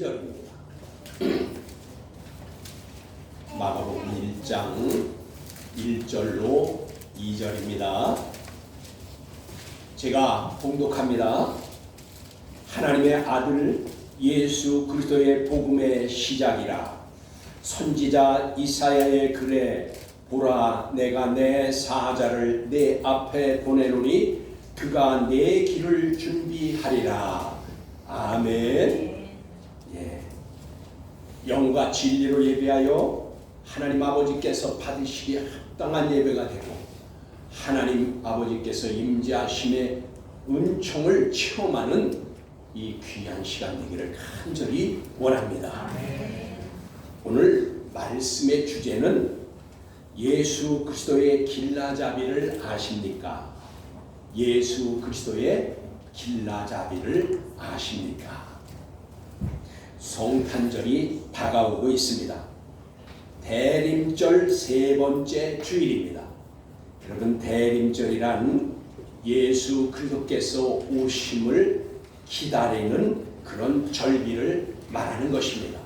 2절입니다. 마가복음 1장 1절로 2절입니다. 제가 봉독합니다. 하나님의 아들 예수 그리스도의 복음의 시작이라. 선지자 이사야의 글에 보라, 내가 내 사자를 내 앞에 보내노니 그가 내 길을 준비하리라. 아멘. 예. 영과 진리로 예배하여 하나님 아버지께서 받으시기에 합당한 예배가 되고 하나님 아버지께서 임재하심의 은총을 체험하는 이 귀한 시간 되기를 간절히 원합니다. 오늘 말씀의 주제는 예수 그리스도의 길라잡이를 아십니까? 예수 그리스도의 길라잡이를 아십니까? 성탄절이 다가오고 있습니다. 대림절 세 번째 주일입니다. 여러분, 대림절이란 예수 그리스도께서 오심을 기다리는 그런 절기를 말하는 것입니다.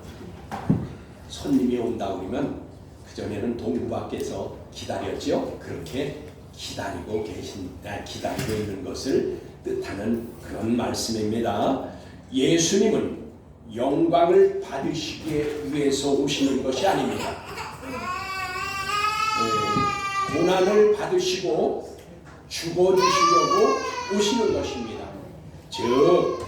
손님이 온다 그러면 그전에는 동부 밖에서 기다렸죠. 그렇게 기다리고 있는 것을 뜻하는 그런 말씀입니다. 예수님은 영광을 받으시기 위해서 오시는 것이 아닙니다. 고난을 받으시고 죽어주시려고 오시는 것입니다. 즉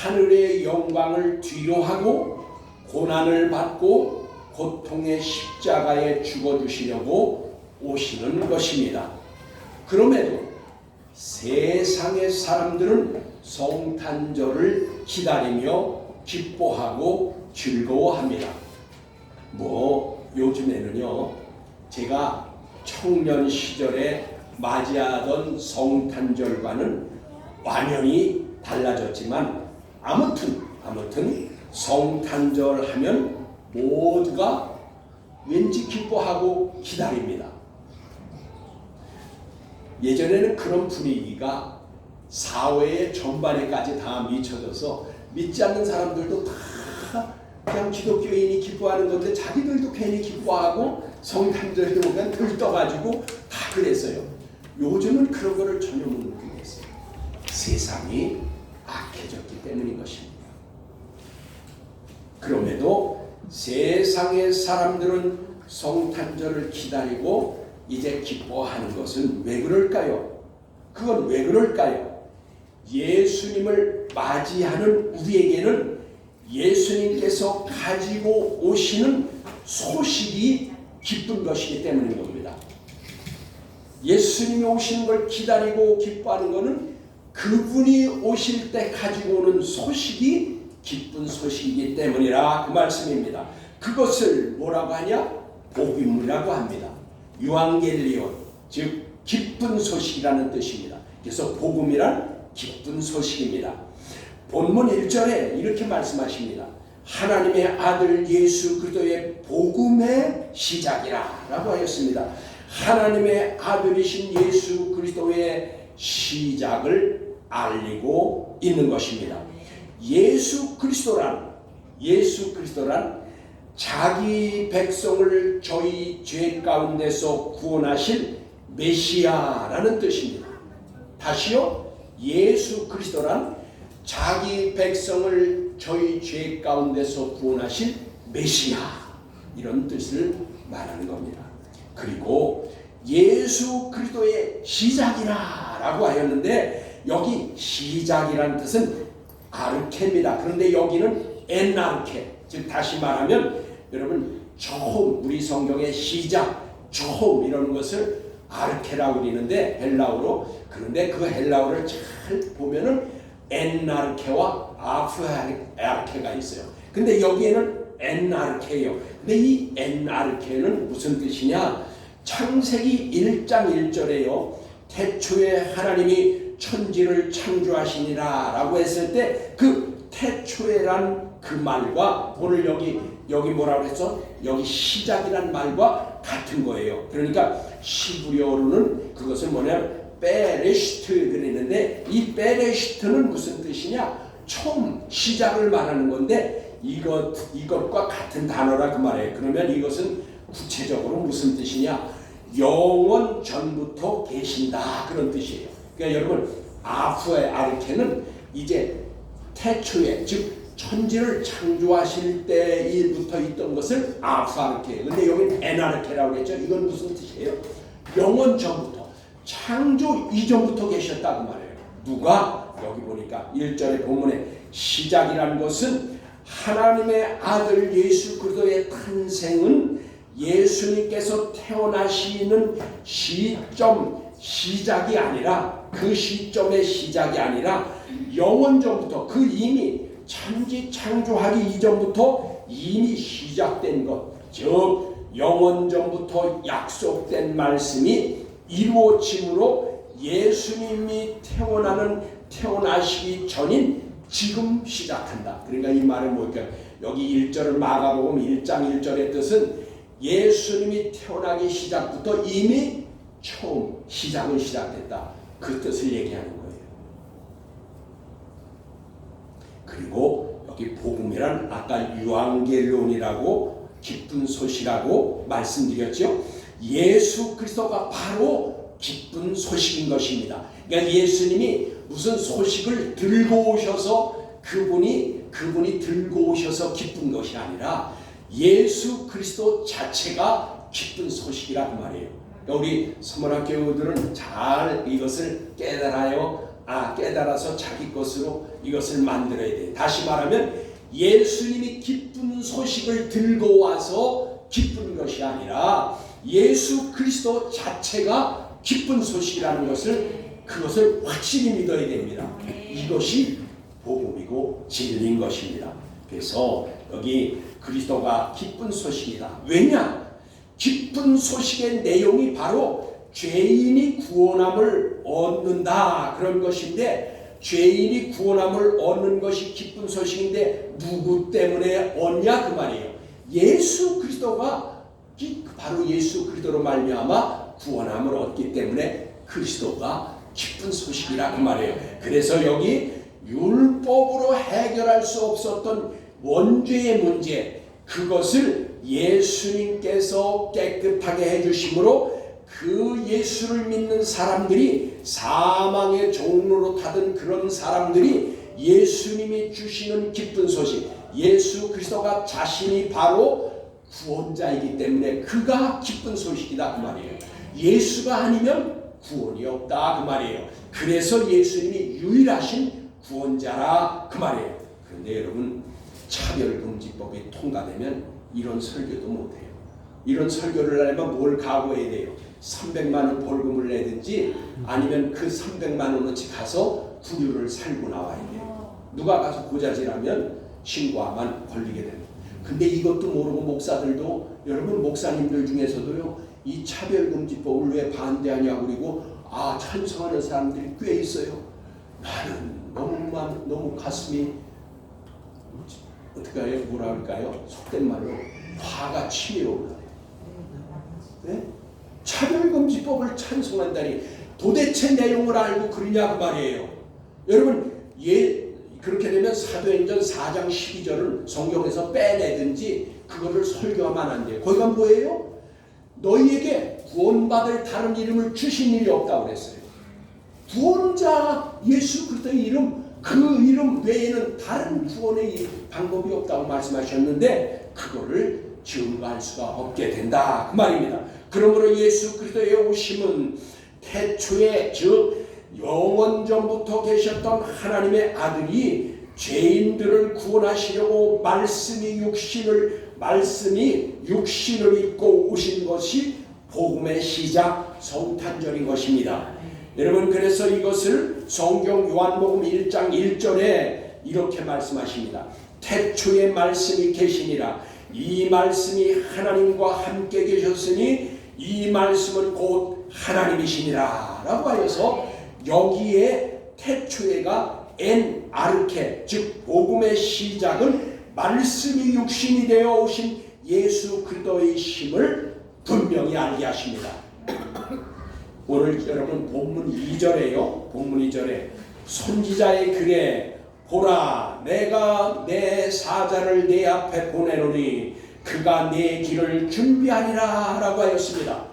하늘의 영광을 뒤로하고 고난을 받고 고통의 십자가에 죽어주시려고 오시는 것입니다. 그럼에도 세상의 사람들은 성탄절을 기다리며 기뻐하고 즐거워합니다. 요즘에는요, 제가 청년 시절에 맞이하던 성탄절과는 완전히 달라졌지만 아무튼 성탄절 하면 모두가 왠지 기뻐하고 기다립니다. 예전에는 그런 분위기가 사회의 전반에까지 다 미쳐져서 믿지 않는 사람들도 다 그냥 기독교인이 기뻐하는 건데 자기들도 괜히 기뻐하고 성탄절에 오면 들떠가지고 다 그랬어요. 요즘은 그런 거를 전혀 못 느끼겠어요. 세상이 악해졌기 때문인 것입니다. 그럼에도 세상의 사람들은 성탄절을 기다리고 이제 기뻐하는 것은 왜 그럴까요? 그건 왜 그럴까요? 예수님을 맞이하는 우리에게는 예수님께서 가지고 오시는 소식이 기쁜 것이기 때문인 겁니다. 예수님이 오시는 걸 기다리고 기뻐하는 것은 그분이 오실 때 가지고 오는 소식이 기쁜 소식이기 때문이라 그 말씀입니다. 그것을 뭐라고 하냐? 복음이라고 합니다. 유앙겔리온, 즉 기쁜 소식이라는 뜻입니다. 그래서 복음이란 기쁜 소식입니다. 본문 1절에 이렇게 말씀하십니다. 하나님의 아들 예수 그리스도의 복음의 시작이라 라고 하였습니다. 하나님의 아들이신 예수 그리스도의 시작을 알리고 있는 것입니다. 예수 그리스도란 자기 백성을 저희 죄 가운데서 구원하실 메시아라는 뜻입니다. 다시요, 예수 그리스도란 자기 백성을 저희 죄 가운데서 구원하실 메시아, 이런 뜻을 말하는 겁니다. 그리고 예수 그리스도의 시작이라 라고 하였는데 여기 시작이라는 뜻은 아르케입니다. 그런데 여기는 엔아르케, 즉 다시 말하면 여러분 처음, 우리 성경의 시작, 처음 이런 것을 아르케라고 그러는데 헬라어로. 그런데 그 헬라어를 잘 보면은 엔아르케와 아프아르케가 있어요. 근데 여기에는 엔아르케예요. 근데 이 엔아르케는 무슨 뜻이냐? 창세기 1장 1절에요. 태초에 하나님이 천지를 창조하시니라 라고 했을 때 그 태초에란 그 말과 오늘 여기 뭐라고 했어? 여기 시작이란 말과 같은 거예요. 그러니까 시브리어로는 그것을 뭐냐면 베레시트 그랬는데 이 베레시트는 무슨 뜻이냐? 처음, 시작을 말하는 건데 이것과 같은 단어라 그 말이에요. 그러면 이것은 구체적으로 무슨 뜻이냐? 영원 전부터 계신다 그런 뜻이에요. 그러니까 여러분 아프의 아르케는 이제 태초에 즉 천지를 창조하실 때부터 있던 것을 아프 아르케예요. 근데 여기는 에나르케라고 했죠. 이건 무슨 뜻이에요? 영원 전부터 창조 이전부터 계셨다 그 말이에요. 누가? 여기 보니까 1절의 본문에 시작이라는 것은 하나님의 아들 예수 그리스도의 탄생은 예수님께서 태어나시는 시작이 아니라 그 시점의 시작이 아니라 영원 전부터 그 이미 천지 창조하기 이전부터 이미 시작된 것, 즉 영원 전부터 약속된 말씀이 이루어짐으로 예수님이 태어나시기 전인 지금 시작한다. 그러니까 이 말은 뭘까? 여기 1절은 마가복음 1장 1절의 뜻은 예수님이 태어나기 시작부터 이미 처음 시작은 시작됐다. 그 뜻을 얘기하는 거예요. 그리고 여기 복음이란 아까 유앙겔론이라고 기쁜 소식이라고 말씀드렸죠. 예수 그리스도가 바로 기쁜 소식인 것입니다. 그러니까 예수님이 무슨 소식을 들고 오셔서 그분이 들고 오셔서 기쁜 것이 아니라 예수 그리스도 자체가 기쁜 소식이라 그 말이에요. 그러니까 우리 서문학교우들은 잘 이것을 깨달아서 자기 것으로 이것을 만들어야 돼. 다시 말하면 예수님이 기쁜 소식을 들고 와서 기쁜 것이 아니라 예수 그리스도 자체가 기쁜 소식이라는 그것을 확실히 믿어야 됩니다. 이것이 복음이고 진리인 것입니다. 그래서 여기 그리스도가 기쁜 소식이다. 왜냐? 기쁜 소식의 내용이 바로 죄인이 구원함을 얻는다 그런 것인데, 죄인이 구원함을 얻는 것이 기쁜 소식인데 누구 때문에 얻냐 그 말이에요. 예수 그리스도가 바로 예수 그리스도로 말미암아 구원함을 얻기 때문에 그리스도가 기쁜 소식이라 그 말이에요. 그래서 여기 율법으로 해결할 수 없었던 원죄의 문제, 그것을 예수님께서 깨끗하게 해주심으로 그 예수를 믿는 사람들이, 사망의 종로로 타던 그런 사람들이 예수님이 주시는 기쁜 소식, 예수 그리스도가 자신이 바로 구원자이기 때문에 그가 기쁜 소식이다 그 말이에요. 예수가 아니면 구원이 없다 그 말이에요. 그래서 예수님이 유일하신 구원자라 그 말이에요. 그런데 여러분, 차별금지법이 통과되면 이런 설교도 못해요. 이런 설교를 하려면 뭘 각오해야 돼요? 300만 원 벌금을 내든지 아니면 그 300만 원어치 가서 구류를 살고 나와야 돼요. 누가 가서 고자질하면 신고하면 걸리게 됩니다. 근데 이것도 모르고 목사들도, 여러분 목사님들 중에서도요, 이 차별금지법을 왜 반대하냐고 그리고 찬성하는 사람들이 꽤 있어요. 나는 너무 가슴이 어떻게 해요? 뭐라 할까요? 속된 말로 화가 치밀어 올라요. 네? 차별금지법을 찬성한다니 도대체 내용을 알고 그러냐 그 말이에요. 여러분 그렇게 되면 사도행전 4장 12절을 성경에서 빼내든지 그거를 설교하면 안 돼요. 거기가 뭐예요? 너희에게 구원받을 다른 이름을 주신 일이 없다고 그랬어요. 구원자 예수 그리스도의 이름, 그 이름 외에는 다른 구원의 방법이 없다고 말씀하셨는데 그거를 증거할 수가 없게 된다 그 말입니다. 그러므로 예수 그리스도의 오심은 태초에, 즉 영원전부터 계셨던 하나님의 아들이 죄인들을 구원하시려고 말씀이 육신을 입고 오신 것이 복음의 시작, 성탄절인 것입니다. 여러분, 그래서 이것을 성경 요한복음 1장 1절에 이렇게 말씀하십니다. 태초에 말씀이 계시니라. 이 말씀이 하나님과 함께 계셨으니 이 말씀은 곧 하나님이시니라 라고 하여서 여기에 태초에가 엔 아르케, 즉 복음의 시작은 말씀이 육신이 되어 오신 예수 그리스도의 심을 분명히 알게 하십니다. 오늘 여러분 본문 2절에요. 본문 2절에 선지자의 글에 보라 내가 내 사자를 내 앞에 보내노니 그가 내 길을 준비하리라 라고 하였습니다.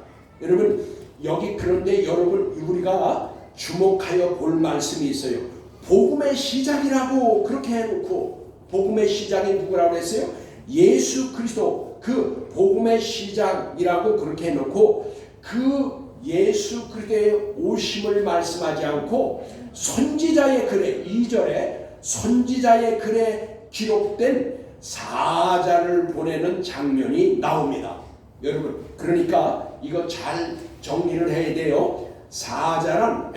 여러분 여기 그런데 여러분 우리가 주목하여 볼 말씀이 있어요. 복음의 시작이라고 그렇게 해놓고 복음의 시작이 누구라고 했어요? 예수 그리스도. 그 복음의 시작이라고 그렇게 해놓고 그 예수 그리스도의 오심을 말씀하지 않고 선지자의 글에 2절에 선지자의 글에 기록된 사자를 보내는 장면이 나옵니다. 여러분 그러니까 이거 잘 정리를 해야 돼요. 사자란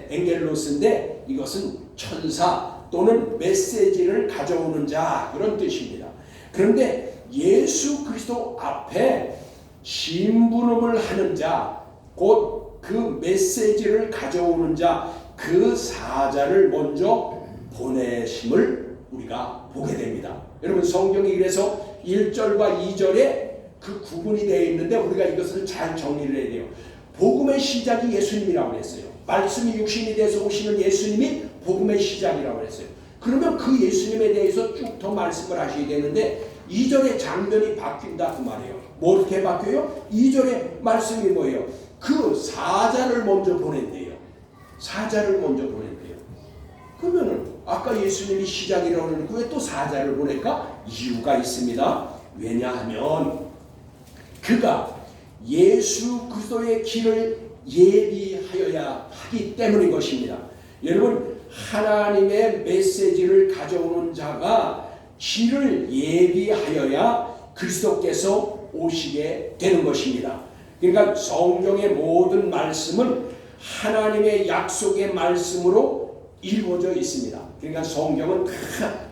엥겔로스인데 이것은 천사 또는 메시지를 가져오는 자 그런 뜻입니다. 그런데 예수 그리스도 앞에 심부름을 하는 자, 곧 그 메시지를 가져오는 자, 그 사자를 먼저 보내심을 우리가 보게 됩니다. 여러분 성경이 그래서 1절과 2절에 그 구분이 되어 있는데 우리가 이것을 잘 정리를 해야 돼요. 복음의 시작이 예수님이라고 했어요. 말씀이 육신이 돼서 오시는 예수님이 복음의 시작이라고 했어요. 그러면 그 예수님에 대해서 쭉 더 말씀을 하셔야 되는데 2절의 장면이 바뀐다 그 말이에요. 뭐 어떻게 바뀌어요? 2절의 말씀이 뭐예요? 그 사자를 먼저 보낸대요. 사자를 먼저 보낸대요. 그러면은 아까 예수님이 시작이라고 하는데 왜 또 사자를 보낼까? 이유가 있습니다. 왜냐하면 그가 예수 그리스도의 길을 예비하여야 하기 때문인 것입니다. 여러분 하나님의 메시지를 가져오는 자가 길을 예비하여야 그리스도께서 오시게 되는 것입니다. 그러니까 성경의 모든 말씀은 하나님의 약속의 말씀으로 이루어져 있습니다. 그러니까 성경은 다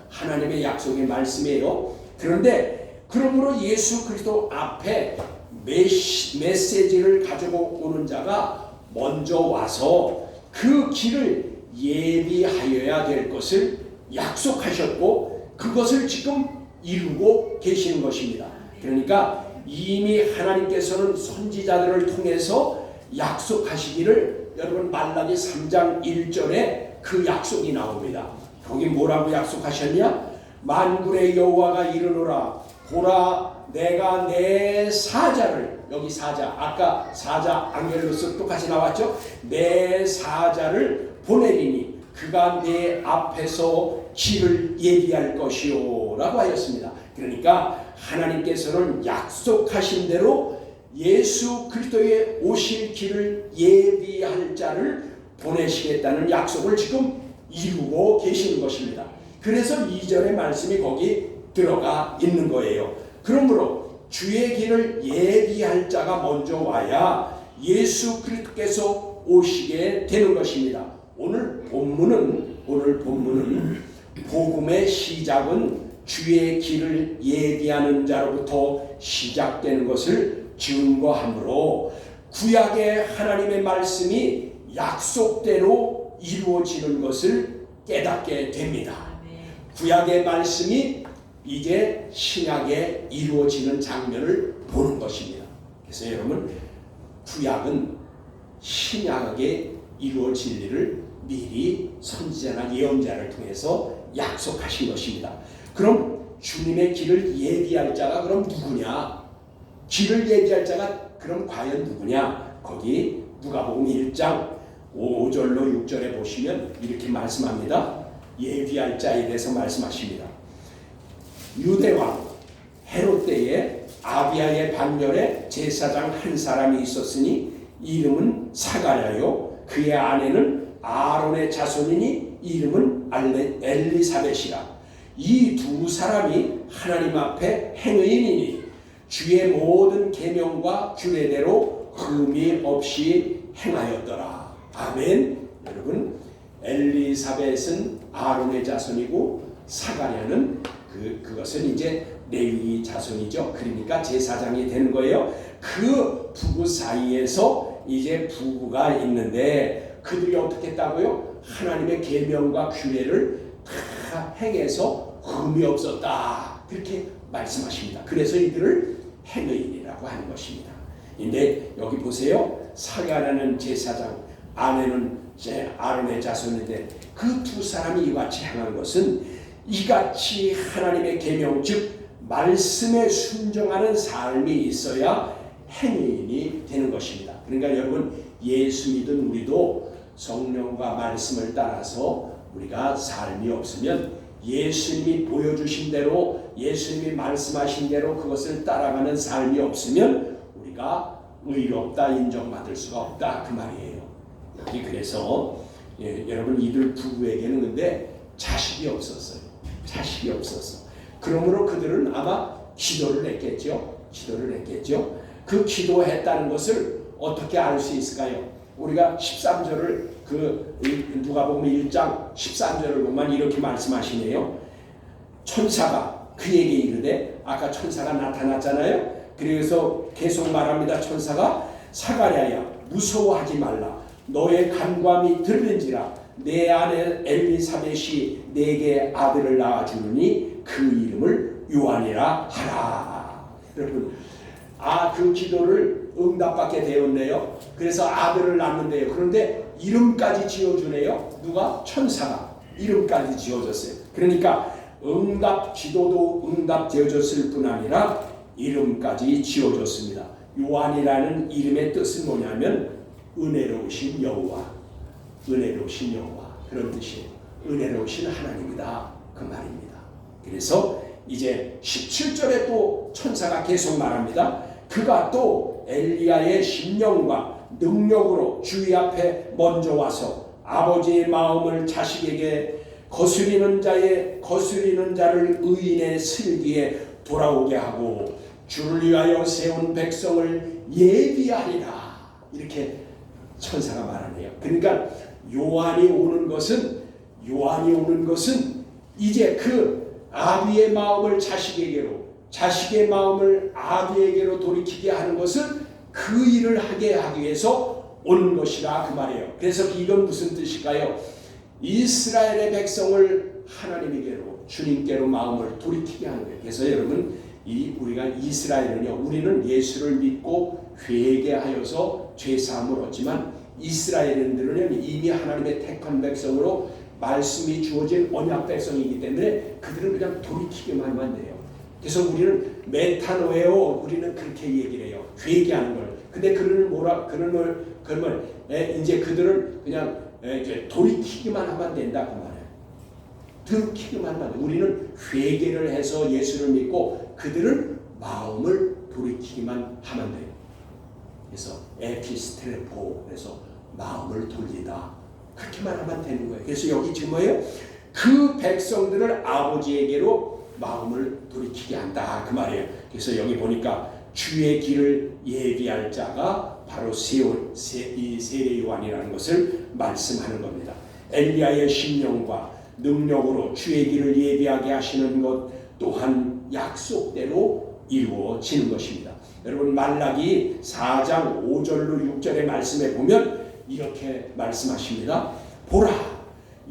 하나님의 약속의 말씀이에요. 그런데 그러므로 예수 그리스도 앞에 메시지를 가지고 오는 자가 먼저 와서 그 길을 예비하여야 될 것을 약속하셨고 그것을 지금 이루고 계시는 것입니다. 그러니까 이미 하나님께서는 선지자들을 통해서 약속하시기를 여러분 말라기 3장 1절에 그 약속이 나옵니다. 거기 뭐라고 약속하셨냐? 만군의 여호와가 이르노라 보라 내가 내 사자를 여기 사자 아까 사자 앙겔로스 똑같이 나왔죠? 내 사자를 보내리니 그가 내 앞에서 길을 예비할 것이요 라고 하였습니다. 그러니까 하나님께서는 약속하신 대로 예수 그리스도의 오실 길을 예비할 자를 보내시겠다는 약속을 지금 이루고 계시는 것입니다. 그래서 2절의 말씀이 거기 들어가 있는 거예요. 그러므로 주의 길을 예비할 자가 먼저 와야 예수 그리스도께서 오시게 되는 것입니다. 오늘 본문은 복음의 시작은 주의 길을 예비하는 자로부터 시작되는 것을 증거하므로 구약의 하나님의 말씀이 약속대로 이루어지는 것을 깨닫게 됩니다. 구약의 말씀이 이제 신약에 이루어지는 장면을 보는 것입니다. 그래서 여러분 구약은 신약에 이루어질 일을 미리 선지자나 예언자를 통해서 약속하신 것입니다. 그럼 주님의 길을 예비할 자가 그럼 누구냐? 길을 예비할 자가 그럼 과연 누구냐? 거기 누가복음 1장 5절로 6절에 보시면 이렇게 말씀합니다. 예비할 자에 대해서 말씀하십니다. 유대왕 헤롯 때에 아비야의 반열에 제사장 한 사람이 있었으니 이름은 사가랴요 그의 아내는 아론의 자손이니 이름은 엘리사벳이라. 이 두 사람이 하나님 앞에 행의인이니 주의 모든 계명과 규례대로 흠이 없이 행하였더라. 아멘. 여러분 엘리사벳은 아론의 자손이고 사가랴는 그것은 이제 레위 자손이죠. 그러니까 제사장이 되는 거예요. 그 부부 사이에서 이제 부부가 있는데 그들이 어떻게 했다고요? 하나님의 계명과 규례를 다 행해서 흠이 없었다. 그렇게 말씀하십니다. 그래서 이들을 행의인이라고 하는 것입니다. 근데 여기 보세요. 사가랴는 제사장, 아내는 아론의 자손인데 그 두 사람이 이같이 행한 것은 이같이 하나님의 계명 즉 말씀에 순종하는 삶이 있어야 행위인이 되는 것입니다. 그러니까 여러분 예수 믿은 우리도 성령과 말씀을 따라서 우리가 삶이 없으면 예수님이 보여주신 대로 예수님이 말씀하신 대로 그것을 따라가는 삶이 없으면 우리가 의롭다 인정받을 수가 없다 그 말이에요. 여기 그래서 여러분 이들 부부에게는 근데 자식이 없었어요. 자식이 없었어. 그러므로 그들은 아마 기도를 했겠죠. 그 기도했다는 것을 어떻게 알 수 있을까요? 우리가 13절을 누가복음 1장 13절을 보면 이렇게 말씀하시네요. 천사가 그에게 이르되 아까 천사가 나타났잖아요. 그래서 계속 말합니다. 천사가 사가랴야 무서워하지 말라. 너의 간구함이 들린지라 내 아내 엘리사벳이 내게 아들을 낳아주느니 그 이름을 요한이라 하라. 여러분 그 기도를 응답받게 되었네요. 그래서 아들을 낳는데요. 그런데 이름까지 지어주네요. 누가? 천사가 이름까지 지어줬어요. 그러니까 기도도 응답되어졌을 뿐 아니라 이름까지 지어줬습니다. 요한이라는 이름의 뜻은 뭐냐면 은혜로우신 여호와 그런 뜻이에요. 은혜로우신 하나님이다 그 말입니다. 그래서 이제 17절에 또 천사가 계속 말합니다. 그가 또 엘리야의 심령과 능력으로 주의 앞에 먼저 와서 아버지의 마음을 자식에게 거스리는 자를 의인의 슬기에 돌아오게 하고 주를 위하여 세운 백성을 예비하리라. 이렇게 천사가 말하네요. 그러니까 요한이 오는 것은 이제 그 아비의 마음을 자식의 마음을 아비에게로 돌이키게 하는 것을 그 일을 하게 하기 위해서 온 것이라 그 말이에요. 그래서 이건 무슨 뜻일까요? 이스라엘의 백성을 하나님에게로 주님께로 마음을 돌이키게 하는 거예요. 그래서 여러분 우리가 이스라엘은요, 우리는 예수를 믿고 회개하여서 죄사함을 얻지만 이스라엘인들은 이미 하나님의 택한 백성으로 말씀이 주어진 언약 백성이기 때문에 그들은 그냥 돌이키기만 하면 돼요. 그래서 우리는 메타노에오 우리는 그렇게 얘기를 해요. 회개하는 걸. 근데 그러면 이제 그들을 그냥 이제 돌이키기만 하면 된다 그 말이에요. 돌이키기만 하면 돼. 우리는 회개를 해서 예수를 믿고 그들은 마음을 돌이키기만 하면 돼요. 그래서 에피스트레포 그래서 마음을 돌리다 그렇게만 하면 되는 거예요. 그래서 여기 지금 뭐예요? 그 백성들을 아버지에게로 마음을 돌이키게 한다 그 말이에요. 그래서 여기 보니까 주의 길을 예비할 자가 바로 세례 요한이라는 것을 말씀하는 겁니다. 엘리야의 심령과 능력으로 주의 길을 예비하게 하시는 것 또한 약속대로 이루어지는 것입니다. 여러분 말라기 4장 5절로 6절의 말씀에 보면 이렇게 말씀하십니다. 보라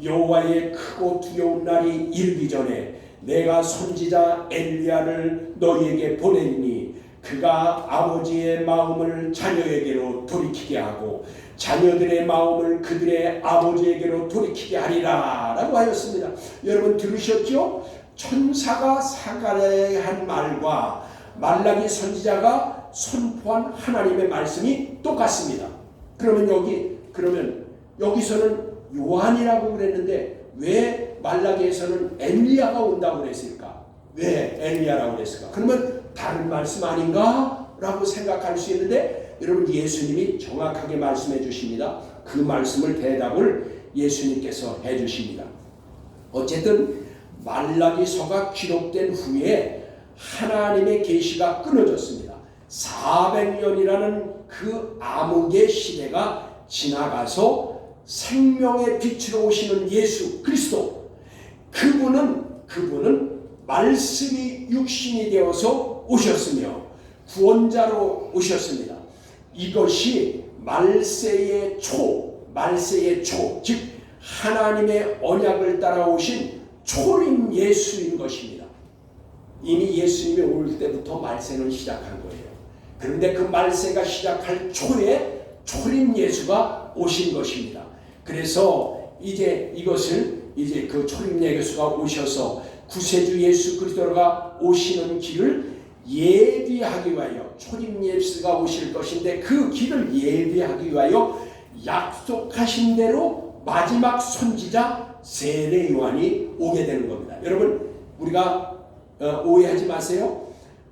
여호와의 크고 두려운 날이 이르기 전에 내가 선지자 엘리야를 너희에게 보내니 그가 아버지의 마음을 자녀에게로 돌이키게 하고 자녀들의 마음을 그들의 아버지에게로 돌이키게 하리라 라고 하였습니다. 여러분 들으셨죠? 천사가 사가랴에 한 말과 말라기 선지자가 선포한 하나님의 말씀이 똑같습니다. 그러면 여기서는 요한이라고 그랬는데 왜 말라기에서는 엘리야가 온다고 그랬을까? 왜 엘리야라고 그랬을까? 그러면 다른 말씀 아닌가? 라고 생각할 수 있는데 여러분 예수님이 정확하게 말씀해 주십니다. 그 말씀을 대답을 예수님께서 해 주십니다. 어쨌든 말라기서가 기록된 후에 하나님의 계시가 끊어졌습니다. 400년이라는 그 암흑의 시대가 지나가서 생명의 빛으로 오시는 예수 그리스도 그분은 말씀이 육신이 되어서 오셨으며 구원자로 오셨습니다. 이것이 말세의 초 즉 하나님의 언약을 따라오신 초림 예수인 것입니다. 이미 예수님이 올 때부터 말세는 시작한 거예요. 그런데 그 말세가 시작할 초에 초림 예수가 오신 것입니다. 그래서 이제 이것을 이제 그 초림 예수가 오셔서 구세주 예수 그리스도가 오시는 길을 예비하기 위하여, 초림 예수가 오실 것인데 그 길을 예비하기 위하여 약속하신 대로 마지막 선지자 세례 요한이 오게 되는 겁니다. 여러분, 우리가 오해하지 마세요.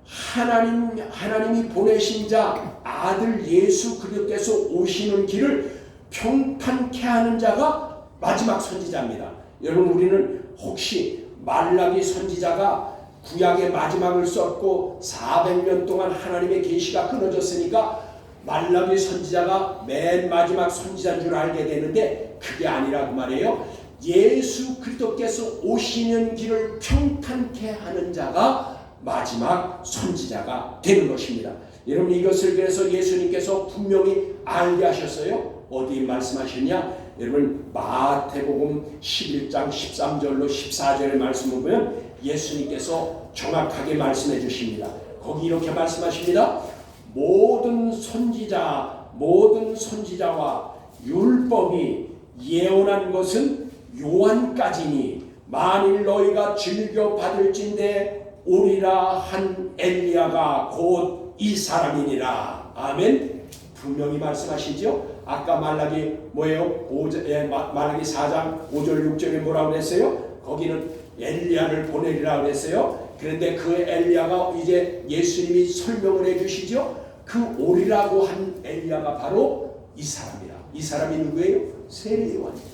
하나님이 보내신 자 아들 예수 그리스도께서 오시는 길을 평탄케 하는 자가 마지막 선지자입니다. 여러분, 우리는 혹시 말라기 선지자가 구약의 마지막을 썼고 400년 동안 하나님의 계시가 끊어졌으니까 말라기 선지자가 맨 마지막 선지자인 줄 알게 되는데 그게 아니라고 말이에요. 예수 그리스도께서 오시는 길을 평탄케 하는 자가 마지막 선지자가 되는 것입니다. 여러분, 이것을 그래서 예수님께서 분명히 알게 하셨어요. 어디 말씀하셨냐? 여러분, 마태복음 11장 13절로 14절의 말씀을 보면 예수님께서 정확하게 말씀해 주십니다. 거기 이렇게 말씀하십니다. 모든 선지자와 율법이 예언한 것은 요한까지니 만일 너희가 즐겨 받을진대 오리라 한 엘리야가 곧 이 사람이니라. 아멘. 분명히 말씀하시죠. 아까 말라기 뭐예요? 말라기 4장 5절 6절에 뭐라고 그랬어요? 거기는 엘리야를 보내리라 그랬어요. 그런데 그 엘리야가 이제 예수님이 설명을 해주시죠. 그 오리라고 한 엘리야가 바로 이 사람이라. 이 사람이 누구예요? 세례 요한이에요.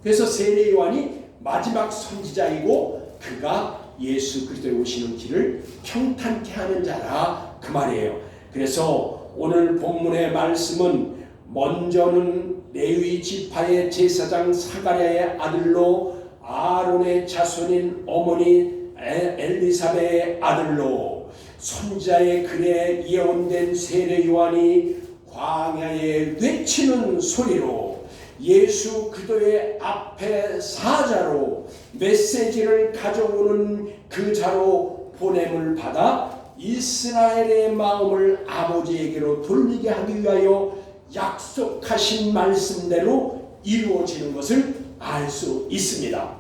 그래서 세례 요한이 마지막 선지자이고 그가 예수 그리스도에 오시는 길을 평탄케 하는 자라 그 말이에요. 그래서 오늘 본문의 말씀은 먼저는 레위 지파의 제사장 사가랴의 아들로 아론의 자손인 어머니 엘리사벳의 아들로 선지자의 글에 예언된 세례 요한이 광야에 외치는 소리로 예수 그리스도의 앞에 사자로 메시지를 가져오는 그 자로 보냄을 받아 이스라엘의 마음을 아버지에게로 돌리게 하기 위하여 약속하신 말씀대로 이루어지는 것을 알 수 있습니다.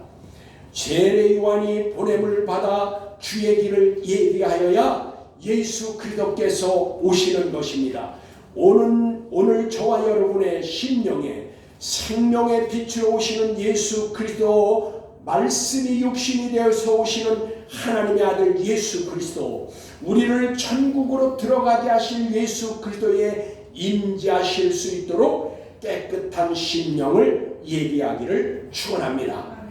세례 요한이 보냄을 받아 주의 길을 예비하여야 예수 그리스도께서 오시는 것입니다. 오늘 저와 여러분의 심령에 생명의 빛으로 오시는 예수 그리스도, 말씀이 육신이 되어서 오시는 하나님의 아들 예수 그리스도, 우리를 천국으로 들어가게 하실 예수 그리스도에 임재하실 수 있도록 깨끗한 심령을 예비하기를 축원합니다.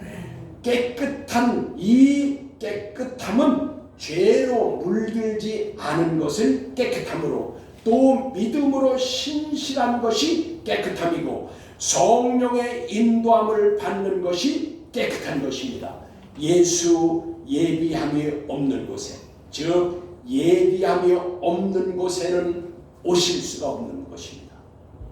깨끗한 이 깨끗함은 죄로 물들지 않은 것을 깨끗함으로, 또 믿음으로 신실한 것이 깨끗함이고 성령의 인도함을 받는 것이 깨끗한 것입니다. 예수 예비함이 없는 곳에, 즉 예비함이 없는 곳에는 오실 수가 없는 것입니다.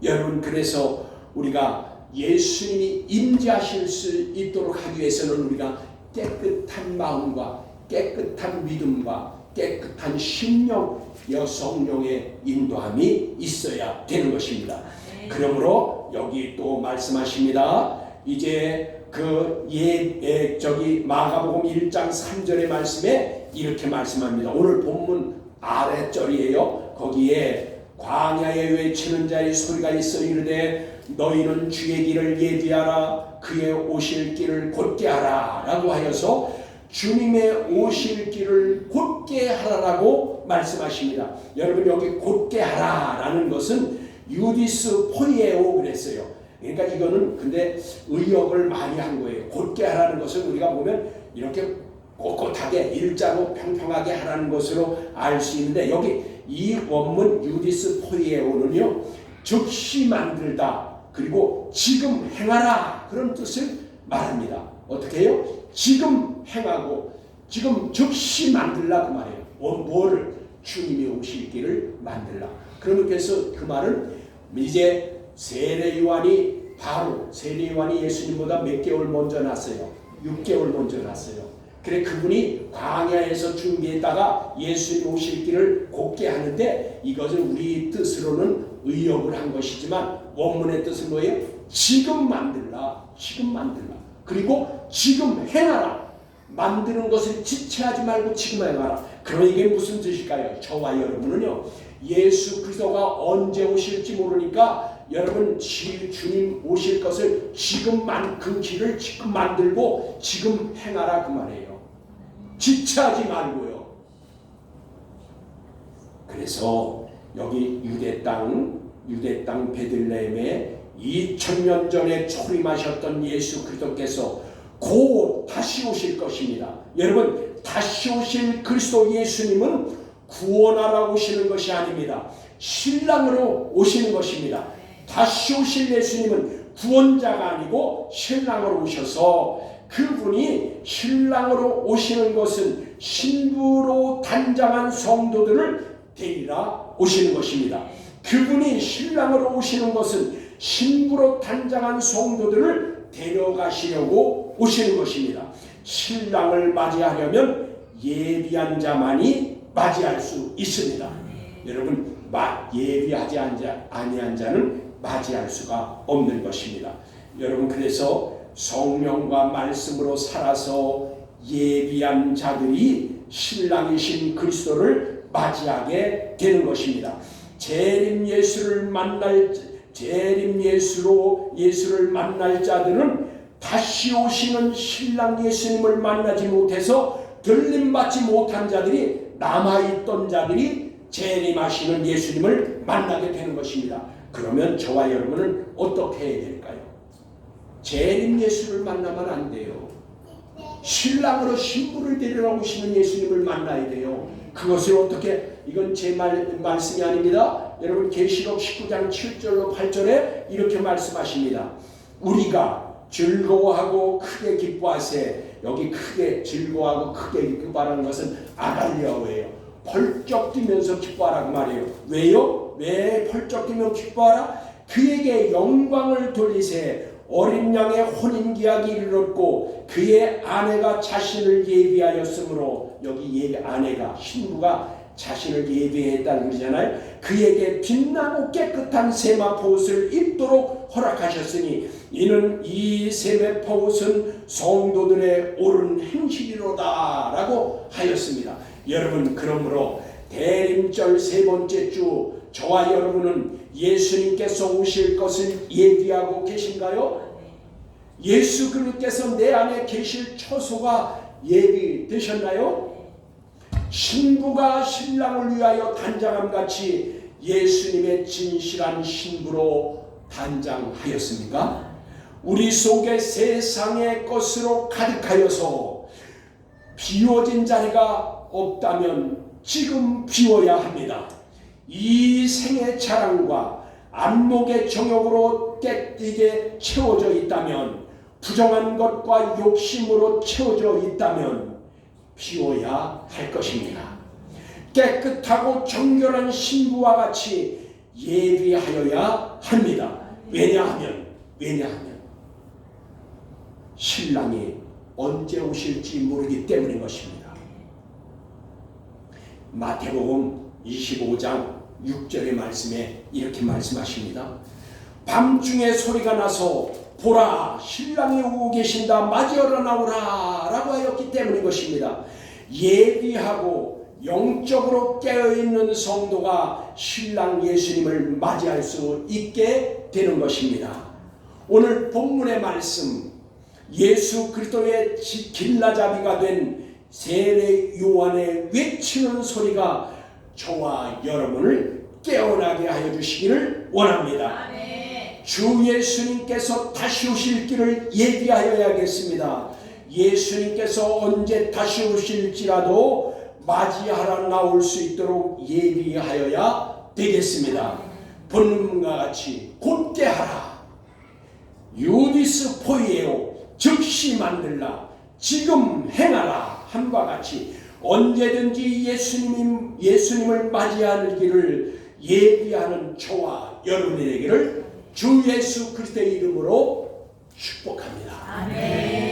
여러분, 그래서 우리가 예수님이 임재하실 수 있도록 하기 위해서는 우리가 깨끗한 마음과 깨끗한 믿음과 깨끗한 심령, 성령의 인도함이 있어야 되는 것입니다. 그러므로 여기 또 말씀하십니다. 이제 마가복음 1장 3절의 말씀에 이렇게 말씀합니다. 오늘 본문 아래절이에요. 거기에 광야에 외치는 자의 소리가 있어 이르되 너희는 주의 길을 예비하라, 그의 오실 길을 곧게 하라 라고 하여서 주님의 오실 길을 곧게 하라라고 말씀하십니다. 여러분, 여기 곧게 하라라는 것은 유디스 포이에오 그랬어요. 그러니까 이거는 근데 의역을 많이 한 거예요. 곧게 하라는 것을 우리가 보면 이렇게 꼿꼿하게 일자로 평평하게 하라는 것으로 알 수 있는데, 여기 이 원문 유디스 포이에오는요, 즉시 만들다 그리고 지금 행하라 그런 뜻을 말합니다. 어떻게 해요? 지금 행하고 지금 즉시 만들라 그 말이에요. 뭐를? 주님이 오실 길을 만들라. 그래서 그 말은 이제 세례 요한이 예수님보다 몇 개월 먼저 났어요. 6개월 먼저 났어요. 그래 그분이 광야에서 준비했다가 예수님 오실 길을 곧게 하는데, 이것을 우리 뜻으로는 의역을 한 것이지만 원문의 뜻은 뭐예요? 지금 만들라. 지금 만들라. 그리고 지금 행하라. 만드는 것을 지체하지 말고 지금 행하라. 그럼 이게 무슨 뜻일까요? 저와 여러분은요, 예수 그리스도가 언제 오실지 모르니까 여러분 주님 오실 것을 그 길을 지금 만들고 지금 행하라 그 말이에요. 지체하지 말고요. 그래서 여기 유대 땅 베들레헴에 2000년 전에 초림하셨던 예수 그리스도께서 곧 다시 오실 것입니다. 여러분, 다시 오실 그리스도 예수님은 구원하러 오시는 것이 아닙니다. 신랑으로 오시는 것입니다. 다시 오실 예수님은 구원자가 아니고 신랑으로 오셔서, 그분이 신랑으로 오시는 것은 신부로 단장한 성도들을 데리러 오시는 것입니다. 그분이 신랑으로 오시는 것은 신부로 단장한 성도들을 데려가시려고 오시는 것입니다. 신랑을 맞이하려면 예비한 자만이 맞이할 수 있습니다. 여러분, 예비하지 아니한 자는 맞이할 수가 없는 것입니다. 여러분, 그래서 성령과 말씀으로 살아서 예비한 자들이 신랑이신 그리스도를 맞이하게 되는 것입니다. 재림 예수를 만날 자들은 다시 오시는 신랑 예수님을 만나지 못해서 들림받지 못한 자들이, 남아있던 자들이 재림하시는 예수님을 만나게 되는 것입니다. 그러면 저와 여러분은 어떻게 해야 될까요? 재림 예수를 만나면 안 돼요. 신랑으로 신부를 데리러 오시는 예수님을 만나야 돼요. 그것을 어떻게, 이건 제 말씀이 아닙니다. 여러분, 계시록 19장 7절로 8절에 이렇게 말씀하십니다. 우리가 즐거워하고 크게 기뻐하세. 여기 크게 즐거워하고 크게 기뻐하라는 것은 아갈리아어예요. 펄쩍 뛰면서 기뻐하라고 말해요. 왜요? 왜 펄쩍 뛰며 기뻐하라? 그에게 영광을 돌리세. 어린 양의 혼인기약이 이르렀고 그의 아내가 자신을 예비하였으므로, 여기 아내가, 신부가 자신을 예비했다는 거잖아요. 그에게 빛나고 깨끗한 세마포 옷을 입도록 허락하셨으니 이는 이 세마포 옷은 성도들의 옳은 행실이로다 라고 하였습니다. 여러분, 그러므로 대림절 세 번째 주, 저와 여러분은 예수님께서 오실 것을 예비하고 계신가요? 예수 그리스도께서 내 안에 계실 처소가 예비되셨나요? 신부가 신랑을 위하여 단장함같이 예수님의 진실한 신부로 단장하였습니까? 우리 속에 세상의 것으로 가득하여서 비워진 자리가 없다면 지금 비워야 합니다. 이 생의 자랑과 안목의 정욕으로 깨끗하게 채워져 있다면, 부정한 것과 욕심으로 채워져 있다면 비워야 할 것입니다. 깨끗하고 정결한 신부와 같이 예비하여야 합니다. 왜냐하면 신랑이 언제 오실지 모르기 때문인 것입니다. 마태복음 25장 6절의 말씀에 이렇게 말씀하십니다. 밤중에 소리가 나서 보라, 신랑이 오고 계신다, 맞이하러 나오라 라고 하였기 때문인 것입니다. 예비하고 영적으로 깨어있는 성도가 신랑 예수님을 맞이할 수 있게 되는 것입니다. 오늘 본문의 말씀, 예수 그리스도의 길라잡이가 된 세례 요한의 외치는 소리가 저와 여러분을 깨어나게 하여 주시기를 원합니다. 아멘. 주 예수님께서 다시 오실 길을 예비하여야겠습니다. 예수님께서 언제 다시 오실지라도 맞이하러 나올 수 있도록 예비하여야 되겠습니다. 본문과 같이 곧게 하라. 유디스 포이에오, 즉시 만들라. 지금 행하라. 함과 같이 언제든지 예수님을 맞이하는 길을 예비하는 저와 여러분이 되기를 주 예수 그리스도의 이름으로 축복합니다. 아멘.